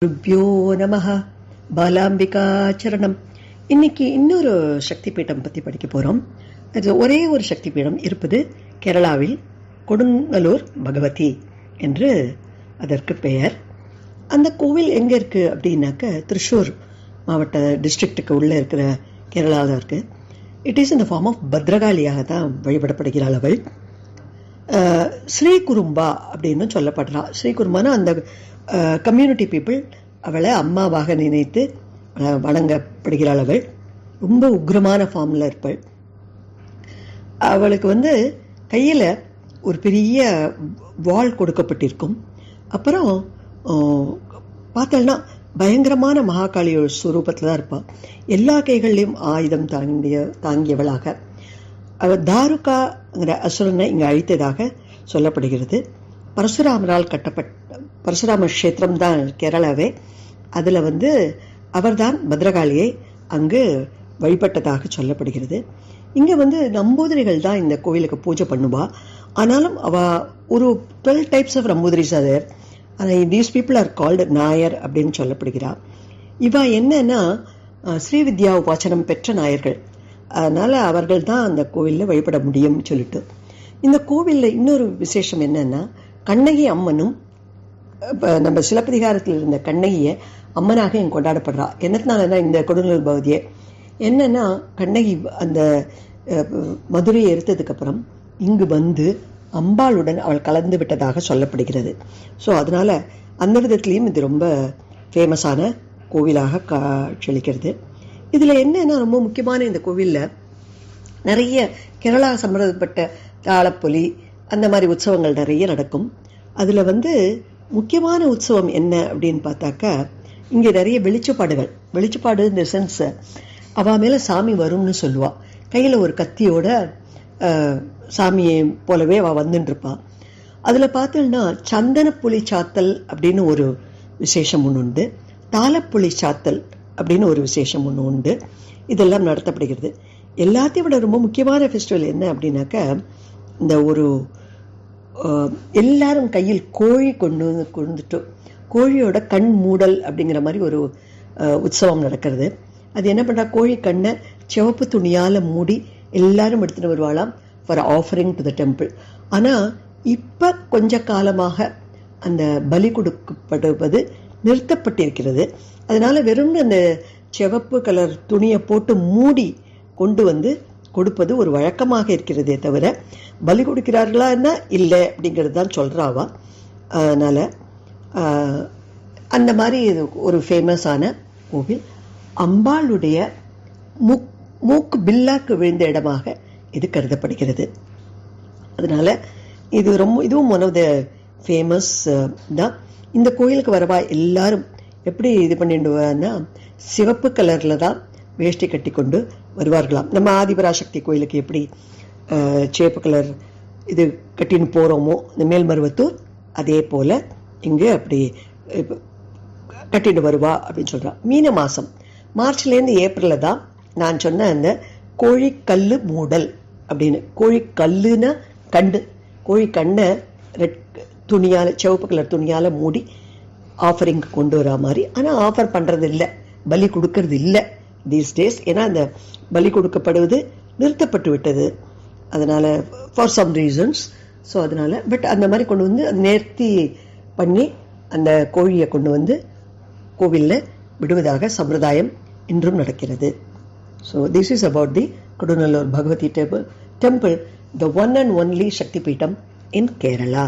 ருப்யோ நமஹ பாலாம்பிகாச்சரணம். இன்னைக்கு இன்னொரு சக்தி பீடம் பற்றி படிக்க போகிறோம். அது ஒரே ஒரு சக்தி பீடம் இருப்பது கேரளாவில் கொடுங்கலூர் பகவதி என்று அதற்கு பெயர். அந்த கோவில் எங்கே இருக்குது அப்படின்னாக்க திருச்சூர் மாவட்ட டிஸ்ட்ரிக்ட்டுக்கு உள்ளே இருக்கிற கேரளாவில் இருக்குது. It is in the form of பத்ரகாளியாக தான் வழிபடப்படுகிறாள் அவள். ஸ்ரீகுரும்பா அப்படின்னு சொல்லப்படுறா. ஸ்ரீகுரும்பானா அந்த கம்யூனிட்டி பீப்புள் அவளை அம்மாவாக நினைத்து வணங்கப்படுகிறாள். அவள் ரொம்ப உக்ரமான ஃபார்மில் இருப்பாள். அவளுக்கு கையில் ஒரு பெரிய வாள் கொடுக்கப்பட்டிருக்கும். அப்புறம் பார்த்தோம்னா பயங்கரமான மகாகாளியோட ஸ்வரூபத்தில் தான் இருப்பாள். எல்லா கைகள்லையும் ஆயுதம் தாங்கியவளாக அவள் தாருகாங்கிற அசுரனை இங்கே அழித்ததாக சொல்லப்படுகிறது. பரசுராமரால் கட்டப்பட்ட பரசுராம கஷேத்திரம் தான் கேரளாவே. அதில் அவர்தான் பத்ரகாளியை அங்கு வழிபட்டதாக சொல்லப்படுகிறது. இங்கே நம்பூதிரிகள் தான் இந்த கோவிலுக்கு பூஜை பண்ணுவா. ஆனாலும் ஒரு 12 டைப்ஸ் ஆஃப் நம்பூதிரிஸ் அது. These people are called Nair அப்படின்னு சொல்லப்படுகிறார். இவா என்னன்னா ஸ்ரீவித்யா உபாசனம் பெற்ற நாயர்கள். அதனால் அவர்கள் தான் அந்த கோவிலில் வழிபட முடியும்னு சொல்லிட்டு, இந்த கோவிலில் இன்னொரு விசேஷம் என்னன்னா கண்ணகி அம்மனும் நம்ம சிலப்பதிகாரத்தில் இருந்த கண்ணகியை அம்மனாக இங்கே கொண்டாடப்படுறா. என்னத்தினாலன்னா இந்த கொடுங்கலூர் பகுதியை என்னன்னா கண்ணகி அந்த மதுரையை எடுத்ததுக்கப்புறம் இங்கு அம்பாளுடன் அவள் கலந்து விட்டதாக சொல்லப்படுகிறது. ஸோ அதனால் அந்த விதத்துலேயும் இது ரொம்ப ஃபேமஸான கோவிலாக காட்சியளிக்கிறது. இதில் என்னன்னா ரொம்ப முக்கியமான இந்த கோவிலில் நிறைய கேரளா சம்பந்தப்பட்ட தாளப்பொலி அந்த மாதிரி உற்சவங்கள் நிறைய நடக்கும். அதில் முக்கியமான உற்சவம் என்ன அப்படின்னு பார்த்தாக்கா இங்கே நிறைய வெளிச்சப்பாடு இந்த சென்ஸ் அவள் மேலே சாமி வரும்னு சொல்லுவாள். கையில் ஒரு கத்தியோட சாமியை போலவே அவள் வந்துட்டுருப்பாள். அதில் பார்த்தோம்னா சந்தன புலி சாத்தல் அப்படின்னு ஒரு விசேஷம் ஒன்று உண்டு. தாளப்புலி சாத்தல் அப்படின்னு ஒரு விசேஷம் ஒன்று உண்டு. இதெல்லாம் நடத்தப்படுகிறது. எல்லாத்தையும் விட ரொம்ப முக்கியமான ஃபெஸ்டிவல் என்ன அப்படின்னாக்கா இந்த ஒரு எல்லாரும் கையில் கோழி கொண்டுட்டு கோழியோட கண் மூடல் அப்படிங்கிற மாதிரி ஒரு உற்சவம் நடக்கிறது. அது என்ன பண்ணுறா, கோழி கண்ணை சிவப்பு துணியால் மூடி எல்லாரும் எடுத்துகிட்டு வருவாளாம் for offering to the temple. ஆனால் இப்போ கொஞ்ச காலமாக அந்த பலி கொடுக்கப்படுவது நிறுத்தப்பட்டிருக்கிறது. அதனால் வெறும் அந்த சிவப்பு கலர் துணியை போட்டு மூடி கொண்டு கொடுப்பது ஒரு வழக்கமாக இருக்கிறதே தவிர பலி கொடுக்கிறார்களான்னா இல்லை அப்படிங்கிறது தான் சொல்கிறாவா. அதனால் அந்த மாதிரி ஒரு ஃபேமஸான கோவில். அம்பாளுடைய மூக்கு பில்லாக்கு விழுந்த இடமாக இது கருதப்படுகிறது. அதனால் இதுவும் ஒன் ஆஃப் த ஃபேமஸ் தான். இந்த கோயிலுக்கு வரவா எல்லாரும் எப்படி இது பண்ணிடுவான்னா சிவப்பு கலரில் தான் வேஷ்டி கட்டி கொண்டு வருவார்களாம். நம்ம ஆதிபராசக்தி கோயிலுக்கு எப்படி சேப்பு கலர் இது கட்டின்னு போகிறோமோ இந்த மேல்மருவத்தூர், அதே போல் இங்கே அப்படி கட்டிட்டு வருவா அப்படின்னு சொல்கிறா. மீன மாதம் மார்ச்லேருந்து ஏப்ரலில் தான் நான் சொன்ன அந்த கோழிக்கல் மூடல் அப்படின்னு. கோழிக்கல்லுன்னா கண்டு, கோழிக்கண்ணை ரெட் துணியால் சிவப்பு கலர் துணியால் மூடி ஆஃபரிங் கொண்டு வரா மாதிரி. ஆனால் ஆஃபர் பண்ணுறது இல்லை, பலி கொடுக்கறது இல்லை தீஸ் டேஸ். ஏன்னா அந்த பலி கொடுக்கப்படுவது நிறுத்தப்பட்டு விட்டது. அதனால் ஃபார் சம் ரீசன்ஸ். ஸோ அதனால் பட் அந்த மாதிரி கொண்டு நேர்த்தி பண்ணி அந்த கோழியை கொண்டு கோவிலில் விடுவதாக சம்பிரதாயம் இன்றும் நடக்கிறது. So this is about the Kodungallur Bhagavathi temple, the one and only Shakti Peetham in Kerala.